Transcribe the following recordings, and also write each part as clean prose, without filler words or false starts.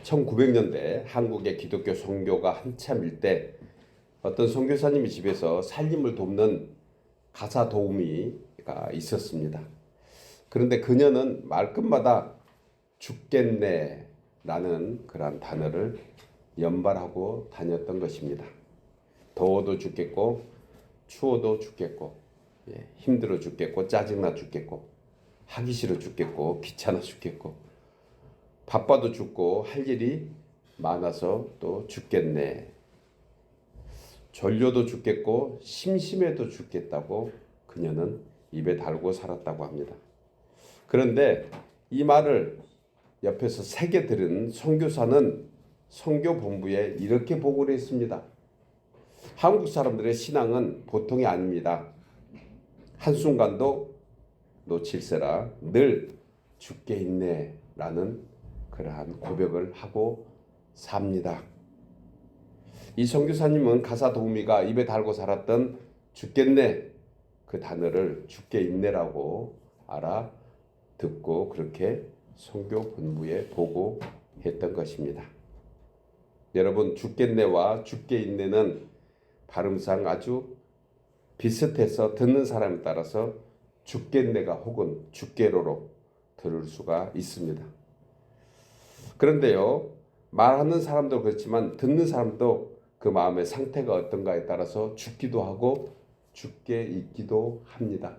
1900년대 한국의 기독교 선교가 한참일 때 어떤 선교사님이 집에서 살림을 돕는 가사 도우미가 있었습니다. 그런데 그녀는 말끝마다 죽겠네 라는 그런 단어를 연발하고 다녔던 것입니다. 더워도 죽겠고 추워도 죽겠고 힘들어 죽겠고 짜증나 죽겠고 하기 싫어 죽겠고 귀찮아 죽겠고 바빠도 죽고 할 일이 많아서 또 죽겠네. 졸려도 죽겠고 심심해도 죽겠다고 그녀는 입에 달고 살았다고 합니다. 그런데 이 말을 옆에서 새겨 들은 선교사는 선교본부에 이렇게 보고를 했습니다. 한국 사람들의 신앙은 보통이 아닙니다. 한순간도 놓칠세라 늘 죽게 있네 라는 그러한 고백을 하고 삽니다. 이 선교사님은 가사 도우미가 입에 달고 살았던 죽겠네 그 단어를 죽게 있네라고 알아듣고 그렇게 선교 본부에 보고했던 것입니다. 여러분, 죽겠네와 죽게 있네는 발음상 아주 비슷해서 듣는 사람에 따라서 죽겠네가 혹은 죽게로로 들을 수가 있습니다. 그런데요, 말하는 사람도 그렇지만 듣는 사람도 그 마음의 상태가 어떤가에 따라서 죽기도 하고 죽게 있기도 합니다.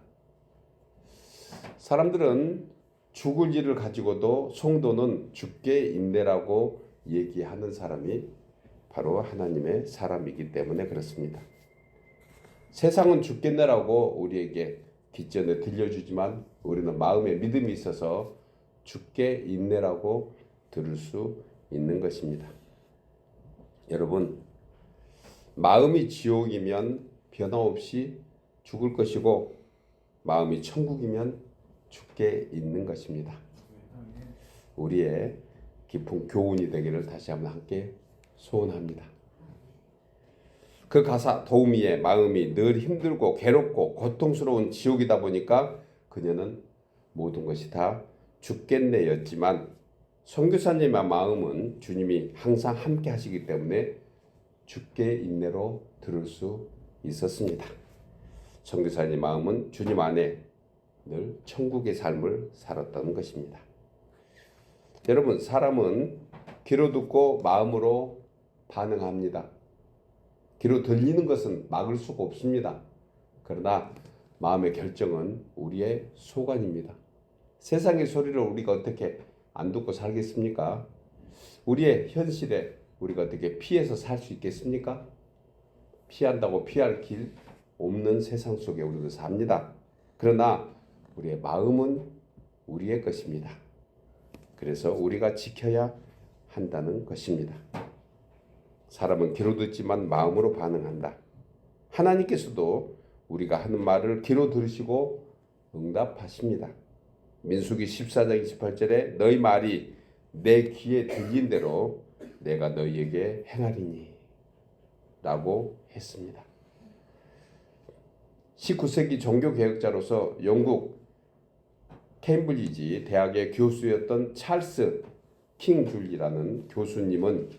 사람들은 죽을 일을 가지고도 성도는 죽게 있네라고 얘기하는 사람이 바로 하나님의 사람이기 때문에 그렇습니다. 세상은 죽겠네라고 우리에게 뒷전에 들려주지만 우리는 마음에 믿음이 있어서 죽게 있네라고 들을 수 있는 것입니다. 여러분, 마음이 지옥이면 변함없이 죽을 것이고 마음이 천국이면 죽게 있는 것입니다. 우리의 깊은 교훈이 되기를 다시 한번 함께 소원합니다. 그 가사 도우미의 마음이 늘 힘들고 괴롭고 고통스러운 지옥이다 보니까 그녀는 모든 것이 다 죽겠네였지만 선교사님의 마음은 주님이 항상 함께 하시기 때문에 죽게 있네로 들을 수 있었습니다. 선교사님의 마음은 주님 안에 늘 천국의 삶을 살았던 것입니다. 여러분, 사람은 귀로 듣고 마음으로 반응합니다. 귀로 들리는 것은 막을 수가 없습니다. 그러나 마음의 결정은 우리의 소관입니다. 세상의 소리를 우리가 어떻게 안 듣고 살겠습니까? 우리의 현실에 우리가 어떻게 피해서 살 수 있겠습니까? 피한다고 피할 길 없는 세상 속에 우리도 삽니다. 그러나 우리의 마음은 우리의 것입니다. 그래서 우리가 지켜야 한다는 것입니다. 사람은 귀로 듣지만 마음으로 반응한다. 하나님께서도 우리가 하는 말을 귀로 들으시고 응답하십니다. 민수기 14장 28절에 너희 말이 내 귀에 들린 대로 내가 너희에게 행하리니 라고 했습니다. 19세기 종교개혁자로서 영국 케임브리지 대학의 교수였던 찰스 킹줄리라는 교수님은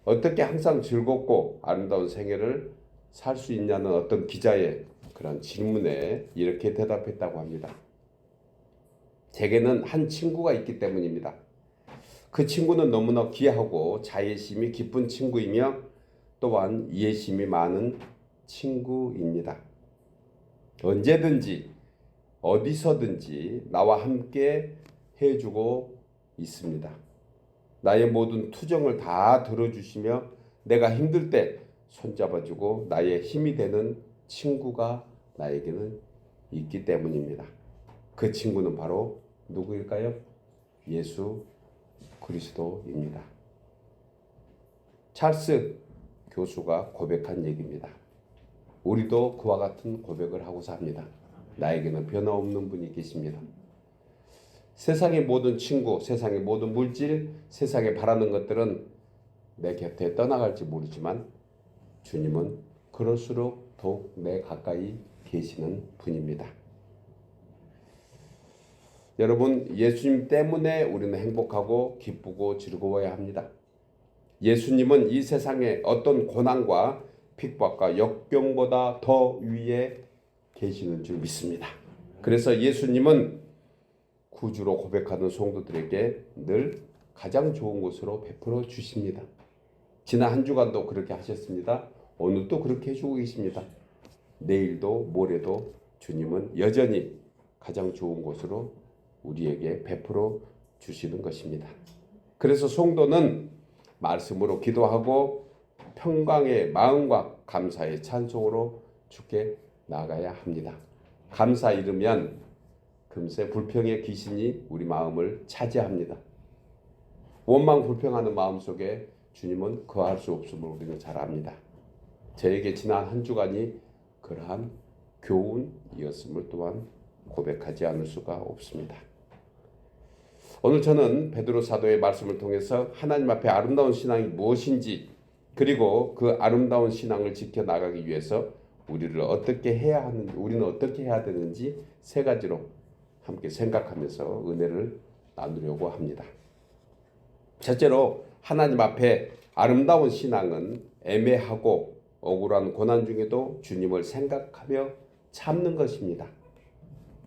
어떻게 항상 즐겁고 아름다운 생애를 살 수 있냐는 어떤 기자의 그런 질문에 이렇게 대답했다고 합니다. 제게는 한 친구가 있기 때문입니다. 그 친구는 너무나 귀하고 자애심이 깊은 친구이며 또한 이해심이 많은 친구입니다. 언제든지 어디서든지 나와 함께 해주고 있습니다. 나의 모든 투정을 다 들어주시며 내가 힘들 때 손잡아주고 나의 힘이 되는 친구가 나에게는 있기 때문입니다. 그 친구는 바로 누구일까요? 예수 그리스도입니다. 찰스 교수가 고백한 얘기입니다. 우리도 그와 같은 고백을 하고 삽니다. 나에게는 변함없는 분이 계십니다. 세상의 모든 친구, 세상의 모든 물질, 세상에 바라는 것들은 내 곁에 떠나갈지 모르지만 주님은 그럴수록 더욱 내 가까이 계시는 분입니다. 여러분, 예수님 때문에 우리는 행복하고 기쁘고 즐거워야 합니다. 예수님은 이 세상에 어떤 고난과 핍박과 역경보다 더 위에 계시는 줄 믿습니다. 그래서 예수님은 구주로 고백하는 성도들에게 늘 가장 좋은 곳으로 베풀어 주십니다. 지난 한 주간도 그렇게 하셨습니다. 오늘도 그렇게 해주고 계십니다. 내일도 모레도 주님은 여전히 가장 좋은 곳으로 우리에게 베풀어 주시는 것입니다. 그래서 성도는 말씀으로 기도하고 평강의 마음과 감사의 찬송으로 주께 나가야 합니다. 감사 잃으면 금세 불평의 귀신이 우리 마음을 차지합니다. 원망 불평하는 마음 속에 주님은 거할 수 없음을 우리는 잘 압니다. 저에게 지난 한 주간이 그러한 교훈이었음을 또한 고백하지 않을 수가 없습니다. 오늘 저는 베드로 사도의 말씀을 통해서 하나님 앞에 아름다운 신앙이 무엇인지, 그리고 그 아름다운 신앙을 지켜나가기 위해서 우리는 어떻게 해야 되는지 세 가지로 함께 생각하면서 은혜를 나누려고 합니다. 첫째로, 하나님 앞에 아름다운 신앙은 애매하고 억울한 고난 중에도 주님을 생각하며 참는 것입니다.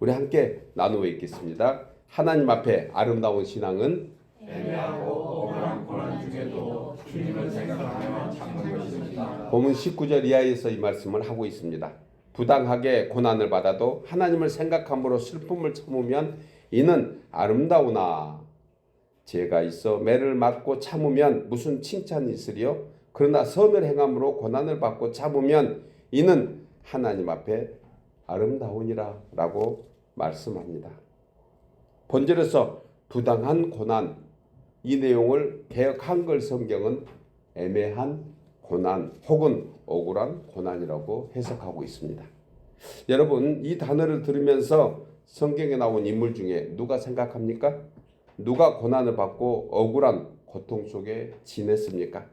우리 함께 나누어 읽겠습니다. 하나님 앞에 아름다운 신앙은 애매하고 억울한 고난 중에도 주님을 생각하며 참는 것입니다. 본문 19절 이하에서 이 말씀을 하고 있습니다. 부당하게 고난을 받아도 하나님을 생각함으로 슬픔을 참으면 이는 아름다우나, 죄가 있어 매를 맞고 참으면 무슨 칭찬이 있으리요? 그러나 선을 행함으로 고난을 받고 참으면 이는 하나님 앞에 아름다우니라 라고 말씀합니다. 본절에서 부당한 고난, 이 내용을 개역 한글 성경은 애매한 고난 혹은 억울한 고난이라고 해석하고 있습니다. 여러분, 이 단어를 들으면서 성경에 나온 인물 중에 누가 생각합니까? 누가 고난을 받고 억울한 고통 속에 지냈습니까?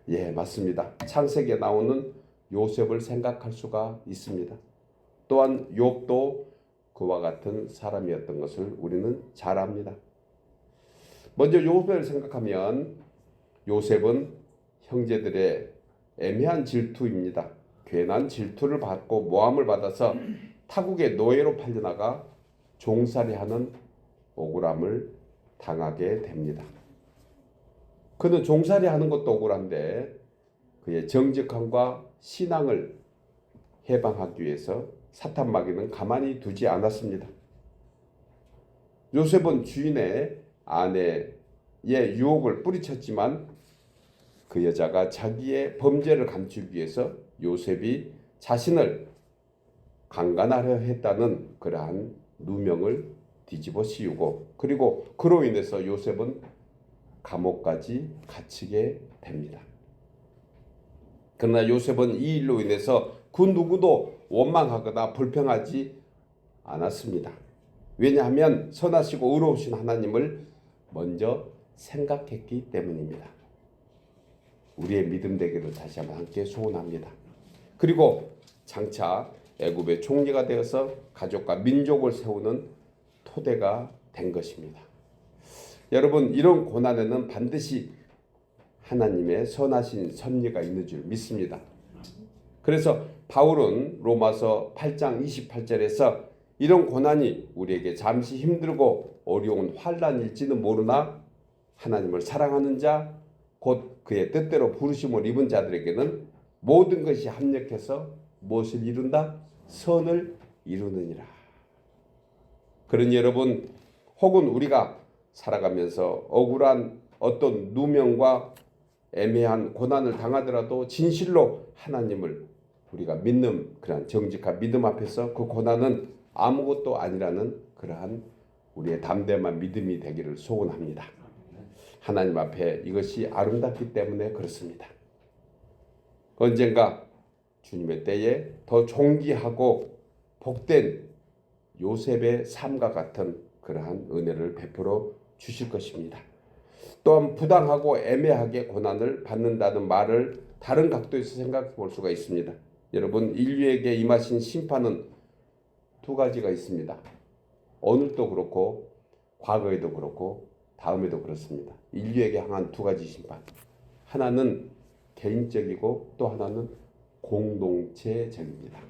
예, 맞습니다. 창세기에 나오는 요셉을 생각할 수가 있습니다. 또한 욥도 그와 같은 사람이었던 것을 우리는 잘 압니다. 먼저 욥을 생각하면 요셉은 형제들의 애매한 질투입니다. 괜한 질투를 받고 모함을 받아서 타국의 노예로 팔려나가 종살이하는 억울함을 당하게 됩니다. 그는 종살이하는 것도 억울한데 그의 정직함과 신앙을 해방하기 위해서 사탄 마귀는 가만히 두지 않았습니다. 요셉은 주인의 아내의 유혹을 뿌리쳤지만 그 여자가 자기의 범죄를 감추기 위해서 요셉이 자신을 강간하려 했다는 그러한 누명을 뒤집어 씌우고, 그리고 그로 인해서 요셉은 감옥까지 갇히게 됩니다. 그러나 요셉은 이 일로 인해서 그 누구도 원망하거나 불평하지 않았습니다. 왜냐하면 선하시고 의로우신 하나님을 먼저 생각했기 때문입니다. 우리의 믿음 되기를 다시 한번 함께 소원합니다. 그리고 장차 애굽의 총리가 되어서 가족과 민족을 세우는 토대가 된 것입니다. 여러분, 이런 고난에는 반드시 하나님의 선하신 섭리가 있는 줄 믿습니다. 그래서 바울은 로마서 8장 28절에서 이런 고난이 우리에게 잠시 힘들고 어려운 환난일지는 모르나 하나님을 사랑하는 자, 곧 그의 뜻대로 부르심을 입은 자들에게는 모든 것이 합력해서 무엇을 이룬다? 선을 이루느니라. 그러니 여러분, 혹은 우리가 살아가면서 억울한 어떤 누명과 애매한 고난을 당하더라도 진실로 하나님을 우리가 믿는 그러한 정직한 믿음 앞에서 그 고난은 아무것도 아니라는 그러한 우리의 담대한 믿음이 되기를 소원합니다. 하나님 앞에 이것이 아름답기 때문에 그렇습니다. 언젠가 주님의 때에 더 존귀하고 복된 요셉의 삶과 같은 그러한 은혜를 베풀어 주실 것입니다. 또한 부당하고 애매하게 고난을 받는다는 말을 다른 각도에서 생각해 볼 수가 있습니다. 여러분, 인류에게 임하신 심판은 두 가지가 있습니다. 오늘도 그렇고 과거에도 그렇고 다음에도 그렇습니다. 인류에게 향한 두 가지 심판. 하나는 개인적이고 또 하나는 공동체적입니다.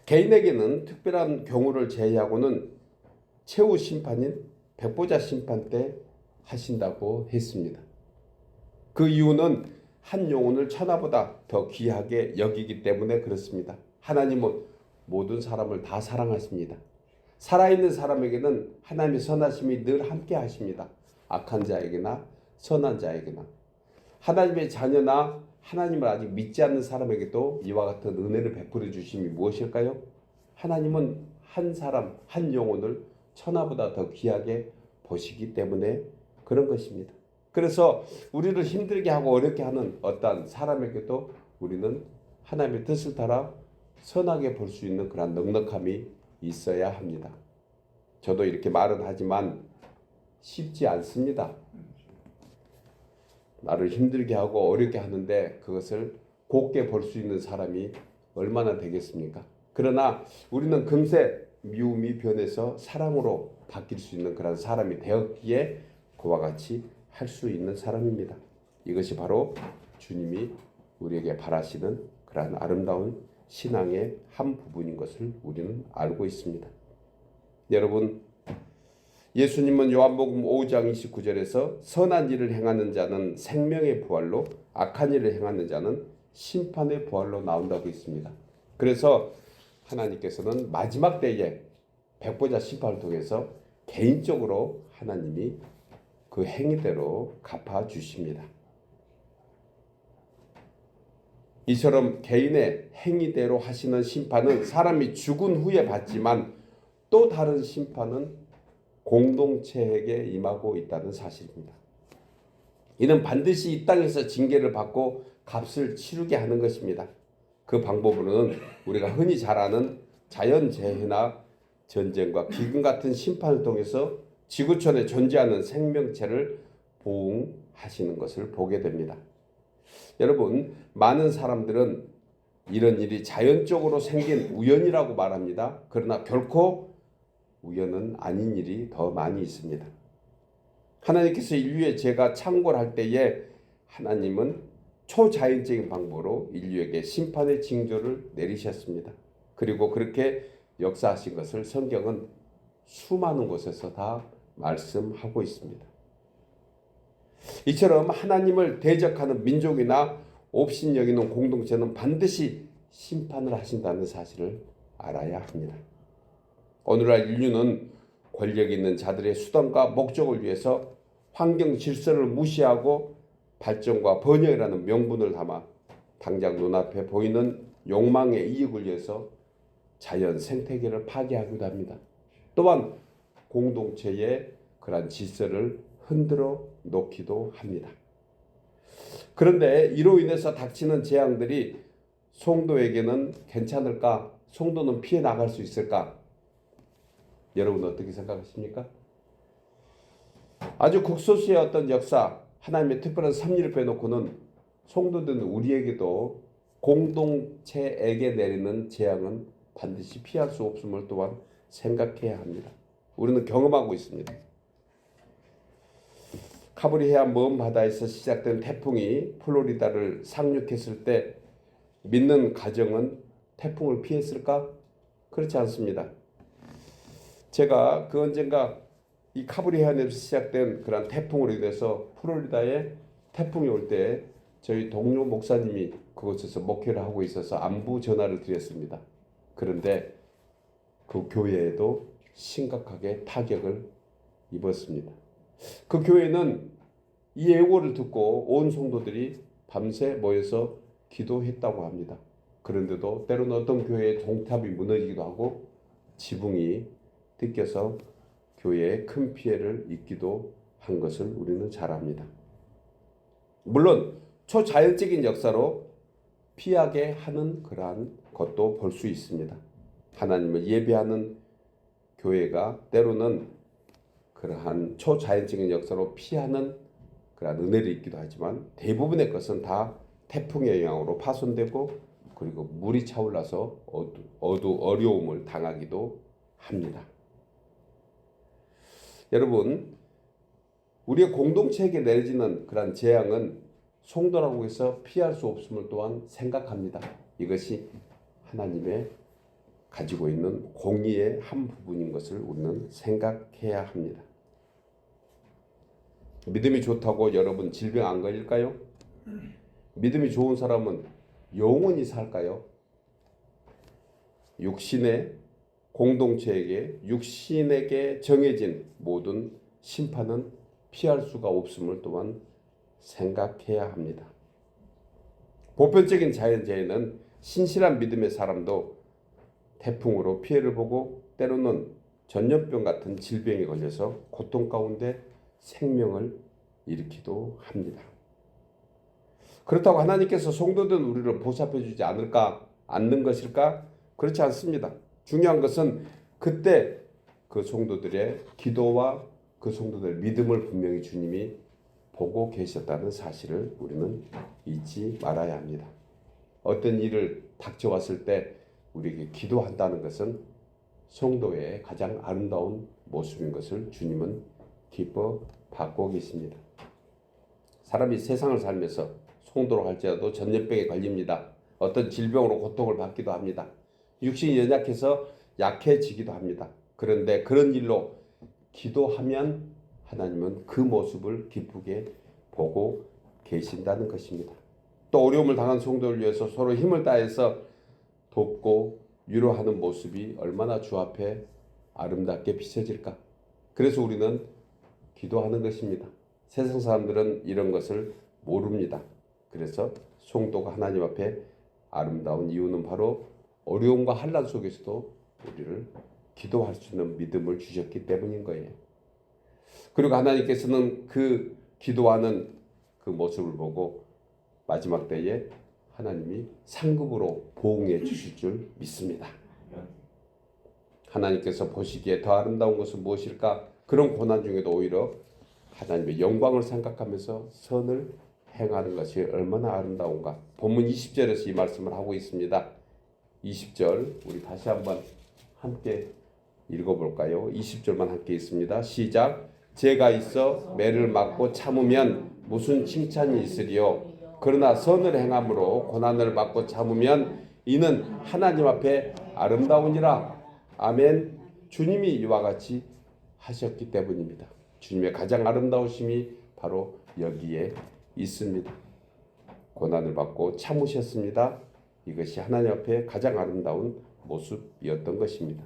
개인에게는 특별한 경우를 제외하고는 최후 심판인 백보자 심판 때 하신다고 했습니다. 그 이유는 한 영혼을 천하보다 더 귀하게 여기기 때문에 그렇습니다. 하나님은 모든 사람을 다 사랑하십니다. 살아있는 사람에게는 하나님의 선하심이 늘 함께 하십니다. 악한 자에게나 선한 자에게나. 하나님의 자녀나 하나님을 아직 믿지 않는 사람에게도 이와 같은 은혜를 베풀어 주심이 무엇일까요? 하나님은 한 사람, 한 영혼을 천하보다 더 귀하게 보시기 때문에 그런 것입니다. 그래서 우리를 힘들게 하고 어렵게 하는 어떠한 사람에게도 우리는 하나님의 뜻을 따라 선하게 볼 수 있는 그런 넉넉함이 있어야 합니다. 저도 이렇게 말은 하지만 쉽지 않습니다. 나를 힘들게 하고 어렵게 하는데 그것을 곱게 볼 수 있는 사람이 얼마나 되겠습니까? 그러나 우리는 금세 미움이 변해서 사랑으로 바뀔 수 있는 그런 사람이 되었기에 그와 같이 할 수 있는 사람입니다. 이것이 바로 주님이 우리에게 바라시는 그런 아름다운 신앙의 한 부분인 것을 우리는 알고 있습니다. 여러분, 예수님은 요한복음 5장 29절에서 선한 일을 행하는 자는 생명의 부활로 악한 일을 행하는 자는 심판의 부활로 나온다고 했습니다. 그래서 하나님께서는 마지막 때에 백보자 심판을 통해서 개인적으로 하나님이 그 행위대로 갚아주십니다. 이처럼 개인의 행위대로 하시는 심판은 사람이 죽은 후에 받지만 또 다른 심판은 공동체에게 임하고 있다는 사실입니다. 이는 반드시 이 땅에서 징계를 받고 값을 치르게 하는 것입니다. 그 방법으로는 우리가 흔히 잘 아는 자연재해나 전쟁과 기근 같은 심판을 통해서 지구촌에 존재하는 생명체를 보호하시는 것을 보게 됩니다. 여러분, 많은 사람들은 이런 일이 자연적으로 생긴 우연이라고 말합니다. 그러나 결코 우연은 아닌 일이 더 많이 있습니다. 하나님께서 인류의 죄가 창궐할 때에 하나님은 초자연적인 방법으로 인류에게 심판의 징조를 내리셨습니다. 그리고 그렇게 역사하신 것을 성경은 수많은 곳에서 다 말씀하고 있습니다. 이처럼 하나님을 대적하는 민족이나 옵신 여기는 공동체는 반드시 심판을 하신다는 사실을 알아야 합니다. 오늘날 인류는 권력 있는 자들의 수단과 목적을 위해서 환경 질서를 무시하고 발전과 번영이라는 명분을 담아 당장 눈앞에 보이는 욕망의 이익을 위해서 자연 생태계를 파괴하기도 합니다. 또한 공동체의 그러한 질서를 흔들어 놓기도 합니다. 그런데 이로 인해서 닥치는 재앙들이 성도에게는 괜찮을까? 성도는 피해 나갈 수 있을까? 여러분 어떻게 생각하십니까? 아주 극소수의 어떤 역사, 하나님의 특별한 섭리를 빼놓고는 성도된 우리에게도 공동체에게 내리는 재앙은 반드시 피할 수 없음을 또한 생각해야 합니다. 우리는 경험하고 있습니다. 카브리 해안 먼 바다에서 시작된 태풍이 플로리다를 상륙했을 때 믿는 가정은 태풍을 피했을까? 그렇지 않습니다. 제가 그 언젠가 이 카브리 해안에서 시작된 그런 태풍으로 인해서 플로리다에 태풍이 올 때 저희 동료 목사님이 그곳에서 목회를 하고 있어서 안부 전화를 드렸습니다. 그런데 그 교회에도 심각하게 타격을 입었습니다. 그 교회는 이 예고를 듣고 온 성도들이 밤새 모여서 기도했다고 합니다. 그런데도 때로는 어떤 교회의 종탑이 무너지기도 하고 지붕이 뜯겨서 교회에 큰 피해를 입기도 한 것을 우리는 잘 압니다. 물론 초자연적인 역사로 피하게 하는 그러한 것도 볼 수 있습니다. 하나님을 예배하는 교회가 때로는 그러한 초자연적인 역사로 피하는 그러한 은혜를 입기도 하지만 대부분의 것은 다 태풍의 영향으로 파손되고 그리고 물이 차올라서 어려움을 당하기도 합니다. 여러분, 우리의 공동체에게 내려지는 그러한 재앙은 성도라고 해서 피할 수 없음을 또한 생각합니다. 이것이 하나님의 가지고 있는 공의의 한 부분인 것을 우리는 생각해야 합니다. 믿음이 좋다고 여러분 질병 안 걸릴까요? 믿음이 좋은 사람은 영원히 살까요? 육신의 공동체에게 육신에게 정해진 모든 심판은 피할 수가 없음을 또한 생각해야 합니다. 보편적인 자연재해는 신실한 믿음의 사람도 태풍으로 피해를 보고 때로는 전염병 같은 질병에 걸려서 고통 가운데 생명을 잃기도 합니다. 그렇다고 하나님께서 성도된 우리를 보살펴 주지 않는 것일까? 그렇지 않습니다. 중요한 것은 그때 그 성도들의 기도와 그 성도들의 믿음을 분명히 주님이 보고 계셨다는 사실을 우리는 잊지 말아야 합니다. 어떤 일을 닥쳐왔을 때 우리에게 기도한다는 것은 성도의 가장 아름다운 모습인 것을 주님은 기뻐 받고 계십니다. 사람이 세상을 살면서 성도로 할지라도 전염병에 걸립니다. 어떤 질병으로 고통을 받기도 합니다. 육신이 연약해서 약해지기도 합니다. 그런데 그런 일로 기도하면 하나님은 그 모습을 기쁘게 보고 계신다는 것입니다. 또 어려움을 당한 성도를 위해서 서로 힘을 다해서 돕고 위로하는 모습이 얼마나 주 앞에 아름답게 비춰질까? 그래서 우리는 기도하는 것입니다. 세상 사람들은 이런 것을 모릅니다. 그래서 성도가 하나님 앞에 아름다운 이유는 바로 어려움과 환난 속에서도 우리를 기도할 수 있는 믿음을 주셨기 때문인 거예요. 그리고 하나님께서는 그 기도하는 그 모습을 보고 마지막 때에 하나님이 상급으로 보응해 주실 줄 믿습니다. 하나님께서 보시기에 더 아름다운 것은 무엇일까? 그런 고난 중에도 오히려 하나님의 영광을 생각하면서 선을 행하는 것이 얼마나 아름다운가. 본문 20절에서 이 말씀을 하고 있습니다. 20절 우리 다시 한번 함께 읽어볼까요? 20절만 함께 있습니다. 시작. 죄가 있어 매를 맞고 참으면 무슨 칭찬이 있으리요? 그러나 선을 행함으로 고난을 받고 참으면 이는 하나님 앞에 아름다우니라. 아멘. 주님이 이와 같이 하셨기 때문입니다. 주님의 가장 아름다우심이 바로 여기에 있습니다. 고난을 받고 참으셨습니다. 이것이 하나님 앞에 가장 아름다운 모습이었던 것입니다.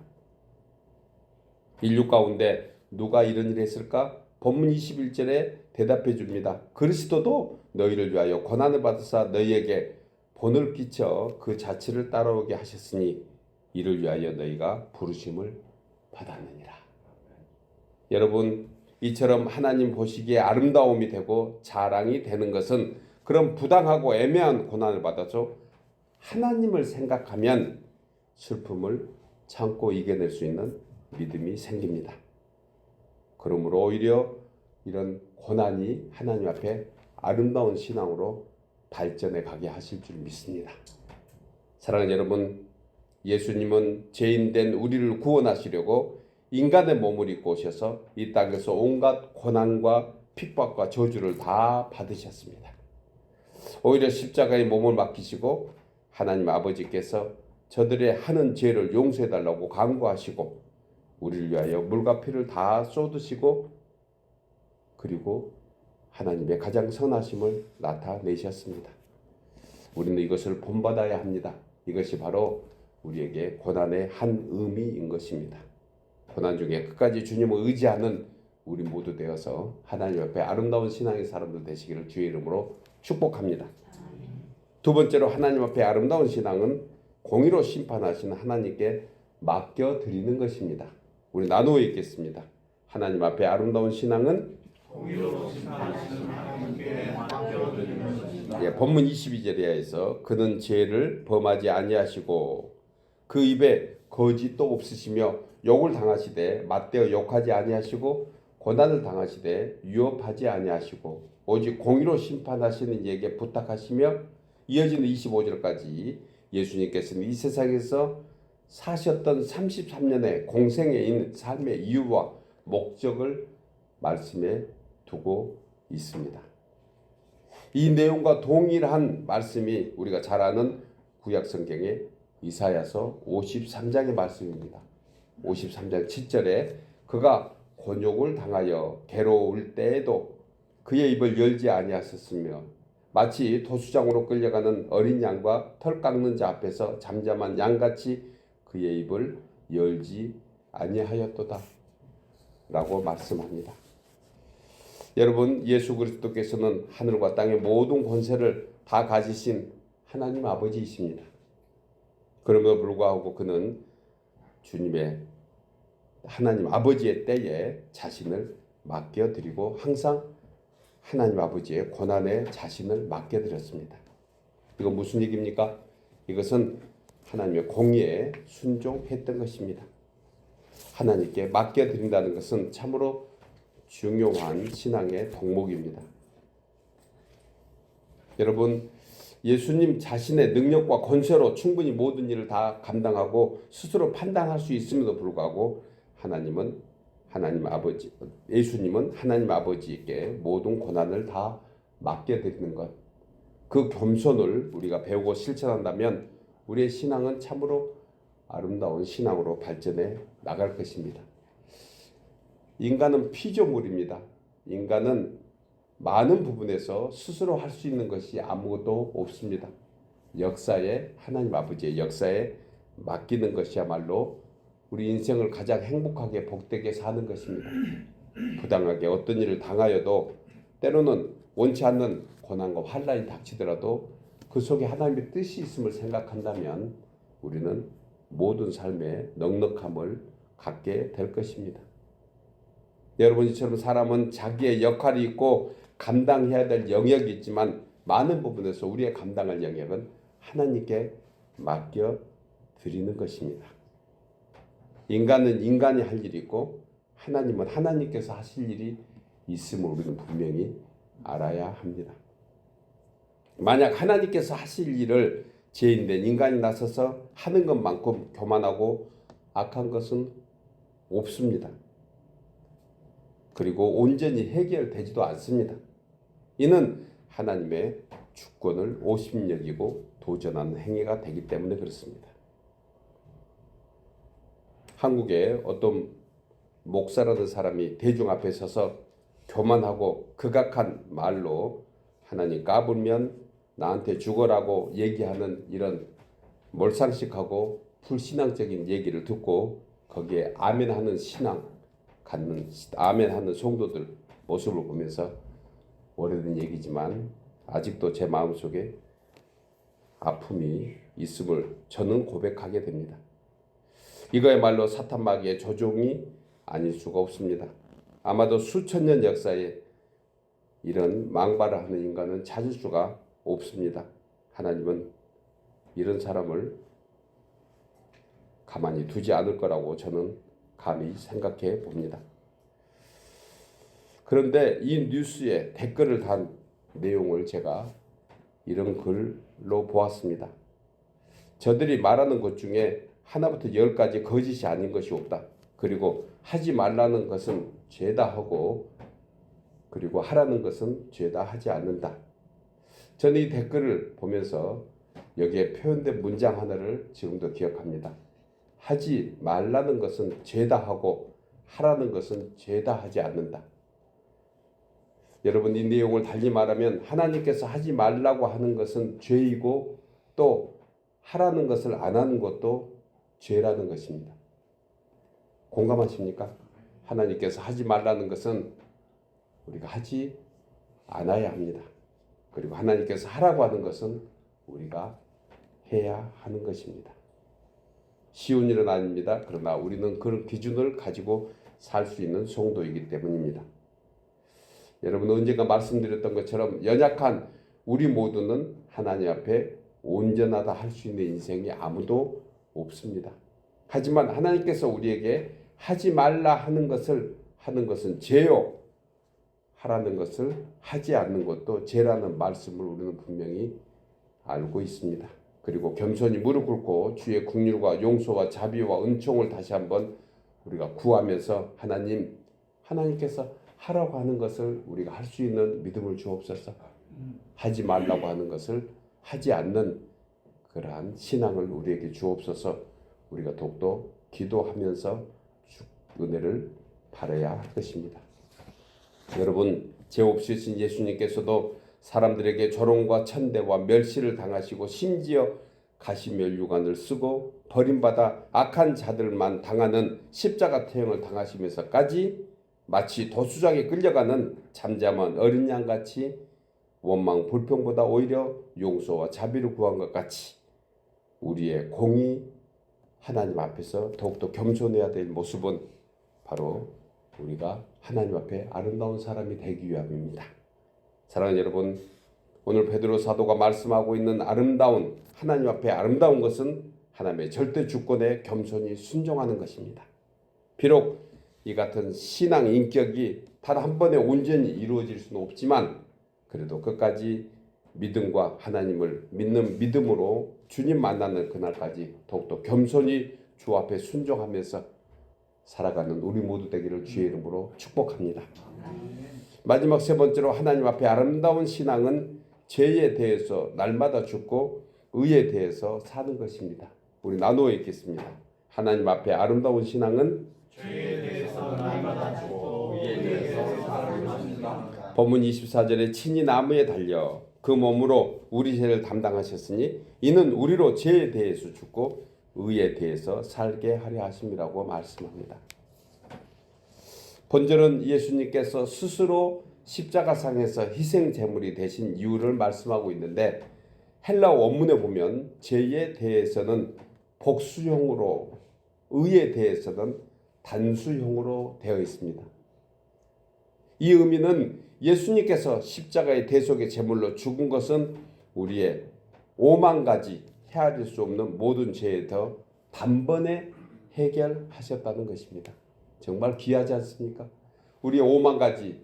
인류 가운데 누가 이런 일을 했을까? 본문 21절에 대답해 줍니다. 그리스도도 너희를 위하여 고난을 받으사 너희에게 본을 끼쳐 그 자취를 따라오게 하셨으니 이를 위하여 너희가 부르심을 받았느니라. 여러분, 이처럼 하나님 보시기에 아름다움이 되고 자랑이 되는 것은 그런 부당하고 애매한 고난을 받아서 하나님을 생각하면 슬픔을 참고 이겨낼 수 있는 믿음이 생깁니다. 그러므로 오히려 이런 고난이 하나님 앞에 아름다운 신앙으로 발전해 가게 하실 줄 믿습니다. 사랑하는 여러분, 예수님은 죄인된 우리를 구원하시려고 인간의 몸을 입고 오셔서 이 땅에서 온갖 고난과 핍박과 저주를 다 받으셨습니다. 오히려 십자가에 몸을 맡기시고 하나님 아버지께서 저들의 하는 죄를 용서해달라고 간구하시고 우리를 위하여 물과 피를 다 쏟으시고 그리고 하나님의 가장 선하심을 나타내셨습니다. 우리는 이것을 본받아야 합니다. 이것이 바로 우리에게 고난의 한 의미인 것입니다. 고난 중에 끝까지 주님을 의지하는 우리 모두 되어서 하나님 앞에 아름다운 신앙의 사람들 되시기를 주의 이름으로 축복합니다. 두 번째로 하나님 앞에 아름다운 신앙은 공의로 심판하시는 하나님께 맡겨드리는 것입니다. 우리 나누어 읽겠습니다. 하나님 앞에 아름다운 신앙은 공의로 심판하시는 하나님께 맡겨드리는 것입니다. 본문 22절에서 그는 죄를 범하지 아니하시고 그 입에 거짓도 없으시며 욕을 당하시되 맞대어 욕하지 아니하시고 고난을 당하시되 위협하지 아니하시고 오직 공의로 심판하시는 이에게 부탁하시며 이어지는 25절까지 예수님께서는 이 세상에서 사셨던 33년의 공생애인 삶의 이유와 목적을 말씀에 두고 있습니다. 이 내용과 동일한 말씀이 우리가 잘 아는 구약성경의 이사야서 53장의 말씀입니다. 53장 7절에 그가 곤욕을 당하여 괴로울 때에도 그의 입을 열지 아니하셨으며 마치 도수장으로 끌려가는 어린 양과 털 깎는 자 앞에서 잠잠한 양같이 그의 입을 열지 아니하였도다 라고 말씀합니다. 여러분, 예수 그리스도께서는 하늘과 땅의 모든 권세를 다 가지신 하나님 아버지이십니다. 그럼에도 불구하고 그는 주님의 하나님 아버지의 때에 자신을 맡겨드리고 항상 하나님 아버지의 고난에 자신을 맡겨드렸습니다. 이건 무슨 얘기입니까? 이것은 하나님의 공의에 순종했던 것입니다. 하나님께 맡겨드린다는 것은 참으로 중요한 신앙의 덕목입니다. 여러분, 예수님 자신의 능력과 권세로 충분히 모든 일을 다 감당하고 스스로 판단할 수 있음에도 불구하고 예수님은 하나님 아버지께 모든 고난을 다 맡겨드리는 것, 그 겸손을 우리가 배우고 실천한다면 우리의 신앙은 참으로 아름다운 신앙으로 발전해 나갈 것입니다. 인간은 피조물입니다. 인간은 많은 부분에서 스스로 할 수 있는 것이 아무것도 없습니다. 역사에 하나님 아버지의 역사에 맡기는 것이야말로 우리 인생을 가장 행복하게 복되게 사는 것입니다. 부당하게 어떤 일을 당하여도 때로는 원치 않는 고난과 환난이 닥치더라도 그 속에 하나님의 뜻이 있음을 생각한다면 우리는 모든 삶에 넉넉함을 갖게 될 것입니다. 여러분, 이처럼 사람은 자기의 역할이 있고 감당해야 될 영역이 있지만 많은 부분에서 우리의 감당할 영역은 하나님께 맡겨드리는 것입니다. 인간은 인간이 할 일이 있고 하나님은 하나님께서 하실 일이 있음을 우리는 분명히 알아야 합니다. 만약 하나님께서 하실 일을 죄인된 인간이 나서서 하는 것만큼 교만하고 악한 것은 없습니다. 그리고 온전히 해결되지도 않습니다. 이는 하나님의 주권을 오심여기고 도전하는 행위가 되기 때문에 그렇습니다. 한국에 어떤 목사라는 사람이 대중 앞에 서서 교만하고 극악한 말로 하나님 까불면 나한테 죽어라고 얘기하는 이런 몰상식하고 불신앙적인 얘기를 듣고 거기에 아멘하는 아멘하는 성도들 모습을 보면서 오래된 얘기지만 아직도 제 마음속에 아픔이 있음을 저는 고백하게 됩니다. 이거야말로 사탄 마귀의 조종이 아닐 수가 없습니다. 아마도 수천 년 역사에 이런 망발을 하는 인간은 찾을 수가 없습니다. 하나님은 이런 사람을 가만히 두지 않을 거라고 저는 감히 생각해 봅니다. 그런데 이 뉴스에 댓글을 단 내용을 제가 이런 글로 보았습니다. 저들이 말하는 것 중에 하나부터 10까지 거짓이 아닌 것이 없다. 그리고 하지 말라는 것은 죄다 하고 그리고 하라는 것은 죄다 하지 않는다. 저는 이 댓글을 보면서 여기에 표현된 문장 하나를 지금도 기억합니다. 하지 말라는 것은 죄다 하고 하라는 것은 죄다 하지 않는다. 여러분, 이 내용을 달리 말하면 하나님께서 하지 말라고 하는 것은 죄이고 또 하라는 것을 안 하는 것도 죄라는 것입니다. 공감하십니까? 하나님께서 하지 말라는 것은 우리가 하지 않아야 합니다. 그리고 하나님께서 하라고 하는 것은 우리가 해야 하는 것입니다. 쉬운 일은 아닙니다. 그러나 우리는 그런 기준을 가지고 살 수 있는 성도이기 때문입니다. 여러분, 언젠가 말씀드렸던 것처럼 연약한 우리 모두는 하나님 앞에 온전하다 할 수 있는 인생이 아무도 없습니다. 하지만 하나님께서 우리에게 하지 말라 하는 것을 하는 것은 죄요, 하라는 것을 하지 않는 것도 죄라는 말씀을 우리는 분명히 알고 있습니다. 그리고 겸손히 무릎 꿇고 주의 긍휼과 용서와 자비와 은총을 다시 한번 우리가 구하면서 하나님께서 하라고 하는 것을 우리가 할 수 있는 믿음을 주옵소서. 하지 말라고 하는 것을 하지 않는 그러한 신앙을 우리에게 주옵소서. 우리가 더욱더 기도하면서 은혜를 바라야 할 것입니다. 여러분, 죄 없으신 예수님께서도 사람들에게 조롱과 천대와 멸시를 당하시고 심지어 가시면류관을 쓰고 버림받아 악한 자들만 당하는 십자가 태형을 당하시면서까지 마치 도수장에 끌려가는 잠잠한 어린 양같이 원망 불평보다 오히려 용서와 자비를 구한 것 같이 우리의 공의 하나님 앞에서 더욱더 겸손해야 될 모습은 바로 우리가 하나님 앞에 아름다운 사람이 되기 위함입니다. 사랑하는 여러분, 오늘 베드로 사도가 말씀하고 있는 아름다운 하나님 앞에 아름다운 것은 하나님의 절대 주권에 겸손히 순종하는 것입니다. 비록 이 같은 신앙 인격이 단 한 번에 온전히 이루어질 수는 없지만 그래도 끝까지 믿음과 하나님을 믿는 믿음으로 주님 만나는 그날까지 더욱더 겸손히 주 앞에 순종하면서 살아가는 우리 모두 되기를 주의 이름으로 축복합니다. 마지막 세 번째로 하나님 앞에 아름다운 신앙은 죄에 대해서 날마다 죽고 의에 대해서 사는 것입니다. 우리 나누어 읽겠습니다. 하나님 앞에 아름다운 신앙은 죄에 대해서 날마다 죽고 의에 대해서 사는 것입니다. 본문 24절에 친히 나무에 달려 그 몸으로 우리 죄를 담당하셨으니 이는 우리로 죄에 대해서 죽고 의에 대해서 살게 하려 하심이라고 말씀합니다. 본절은 예수님께서 스스로 십자가상에서 희생 제물이 되신 이유를 말씀하고 있는데 헬라 원문에 보면 죄에 대해서는 복수형으로 의에 대해서는 단수형으로 되어 있습니다. 이 의미는 예수님께서 십자가의 대속의 제물로 죽은 것은 우리의 5만 가지 헤아릴 수 없는 모든 죄에 더 단번에 해결하셨다는 것입니다. 정말 귀하지 않습니까? 우리의 5만 가지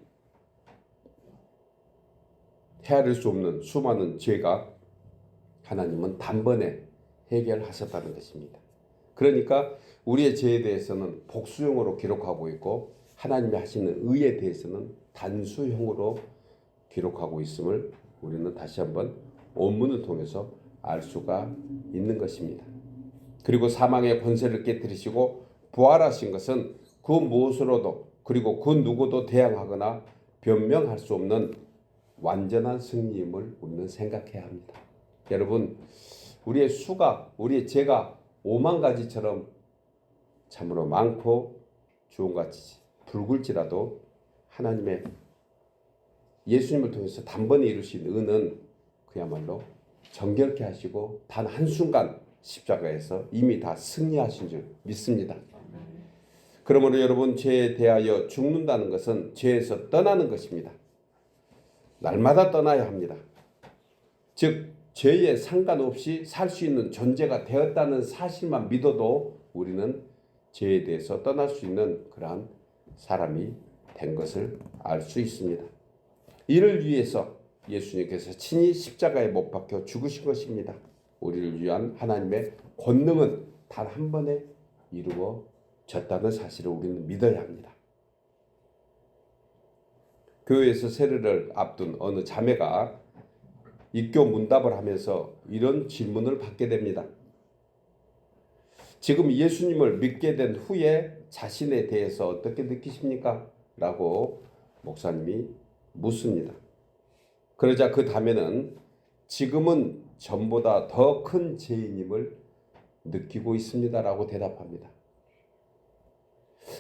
헤아릴 수 없는 수많은 죄가 하나님은 단번에 해결하셨다는 것입니다. 그러니까 우리의 죄에 대해서는 복수형으로 기록하고 있고 하나님이 하시는 의에 대해서는 단수형으로 기록하고 있음을 우리는 다시 한번 원문을 통해서 알 수가 있는 것입니다. 그리고 사망의 권세를 깨뜨리시고 부활하신 것은 그 무엇으로도 그리고 그 누구도 대항하거나 변명할 수 없는 완전한 승리임을 우리는 생각해야 합니다. 여러분, 우리의 수가, 우리의 죄가 5만 가지처럼 참으로 많고 주홍같이 붉을지라도 하나님의 예수님을 통해서 단번에 이루신 은은 그야말로 정결케 하시고 단 한순간 십자가에서 이미 다 승리하신 줄 믿습니다. 그러므로 여러분, 죄에 대하여 죽는다는 것은 죄에서 떠나는 것입니다. 날마다 떠나야 합니다. 즉 죄에 상관없이 살 수 있는 존재가 되었다는 사실만 믿어도 우리는 죄에 대해서 떠날 수 있는 그러한 사람이 된 것을 알 수 있습니다. 이를 위해서 예수님께서 친히 십자가에 못 박혀 죽으신 것입니다. 우리를 위한 하나님의 권능은 단 한 번에 이루어졌다는 사실을 우리는 믿어야 합니다. 교회에서 세례를 앞둔 어느 자매가 입교 문답을 하면서 이런 질문을 받게 됩니다. 지금 예수님을 믿게 된 후에 자신에 대해서 어떻게 느끼십니까? 라고 목사님이 묻습니다. 그러자 그 자매는 지금은 전보다 더 큰 죄인임을 느끼고 있습니다. 라고 대답합니다.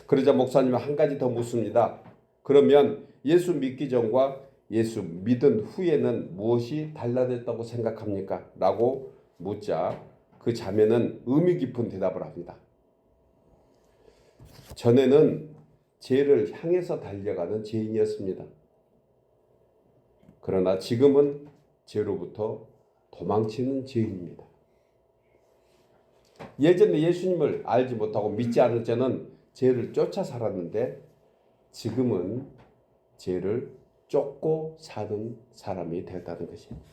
그러자 목사님은 한 가지 더 묻습니다. 그러면 예수 믿기 전과 예수 믿은 후에는 무엇이 달라졌다고 생각합니까? 라고 묻자 그 자매는 의미 깊은 대답을 합니다. 전에는 죄를 향해서 달려가는 죄인이었습니다. 그러나 지금은 죄로부터 도망치는 죄인입니다. 예전에 예수님을 알지 못하고 믿지 않을 때는 죄를 쫓아 살았는데 지금은 죄를 쫓고 사는 사람이 되었다는 것입니다.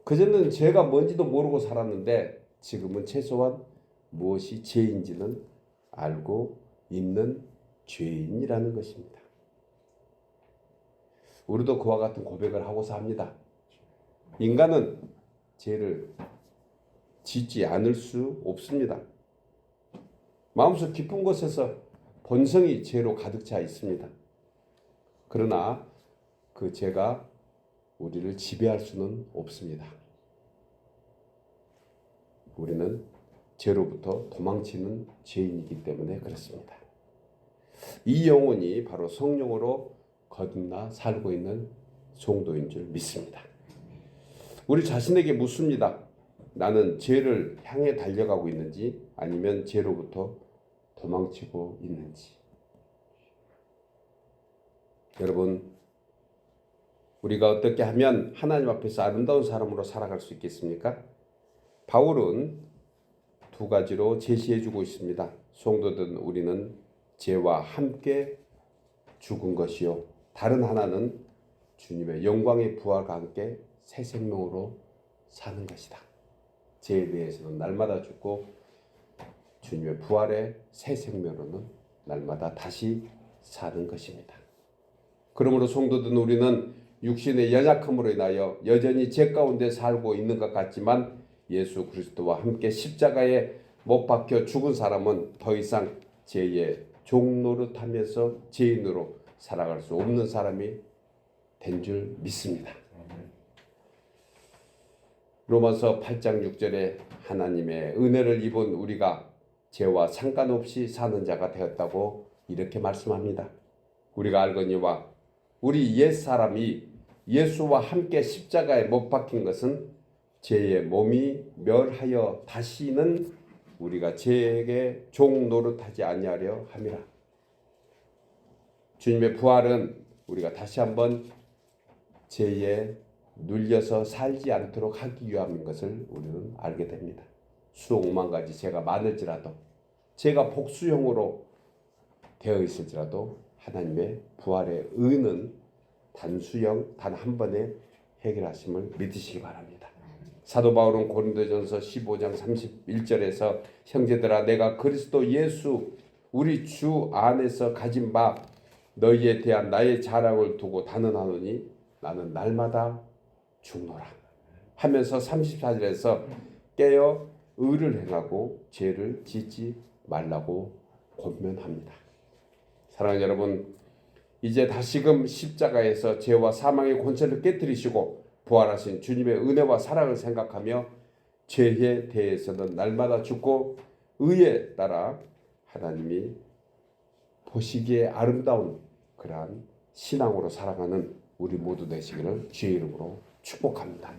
그전에는 죄가 뭔지도 모르고 살았는데 지금은 최소한 무엇이 죄인지는 알고 있는 죄인이라는 것입니다. 우리도 그와 같은 고백을 하고자 합니다. 인간은 죄를 짓지 않을 수 없습니다. 마음속 깊은 곳에서 본성이 죄로 가득 차 있습니다. 그러나 그 죄가 우리를 지배할 수는 없습니다. 우리는 죄로부터 도망치는 죄인이기 때문에 그렇습니다. 이 영혼이 바로 성령으로 거듭나 살고 있는 성도인 줄 믿습니다. 우리 자신에게 묻습니다. 나는 죄를 향해 달려가고 있는지 아니면 죄로부터 도망치고 있는지. 여러분, 우리가 어떻게 하면 하나님 앞에서 아름다운 사람으로 살아갈 수 있겠습니까? 바울은 두 가지로 제시해주고 있습니다. 성도된 우리는 죄와 함께 죽은 것이요, 다른 하나는 주님의 영광의 부활과 함께 새 생명으로 사는 것이다. 죄에 대해서는 날마다 죽고 주님의 부활의 새 생명으로는 날마다 다시 사는 것입니다. 그러므로 성도된 우리는 육신의 연약함으로 인하여 여전히 죄 가운데 살고 있는 것 같지만 예수 그리스도와 함께 십자가에 못 박혀 죽은 사람은 더 이상 죄의 종 노릇하면서 죄인으로 살아갈 수 없는 사람이 된 줄 믿습니다. 로마서 8장 6절에 하나님의 은혜를 입은 우리가 죄와 상관없이 사는 자가 되었다고 이렇게 말씀합니다. 우리가 알거니와 우리 옛사람이 예수와 함께 십자가에 못 박힌 것은 죄의 몸이 멸하여 다시는 우리가 죄에게 종 노릇하지 아니하려 함이라. 주님의 부활은 우리가 다시 한번 죄에 눌려서 살지 않도록 하기 위함인 것을 우리는 알게 됩니다. 수억만 가지 죄가 많을지라도, 죄가 복수형으로 되어 있을지라도 하나님의 부활의 의는 단수형 단 한 번에 해결하심을 믿으시기 바랍니다. 사도 바울은 고린도전서 15장 31절에서 형제들아, 내가 그리스도 예수 우리 주 안에서 가진 바 너희에 대한 나의 자랑을 두고 단언하노니 나는 날마다 죽노라 하면서 34절에서 깨어 의를 행하고 죄를 짓지 말라고 권면합니다. 사랑하는 여러분, 이제 다시금 십자가에서 죄와 사망의 권세를 깨뜨리시고 부활하신 주님의 은혜와 사랑을 생각하며 죄에 대해서는 날마다 죽고 의에 따라 하나님이 보시기에 아름다운 그러한 신앙으로 살아가는 우리 모두 되시기를 주의 이름으로 축복합니다.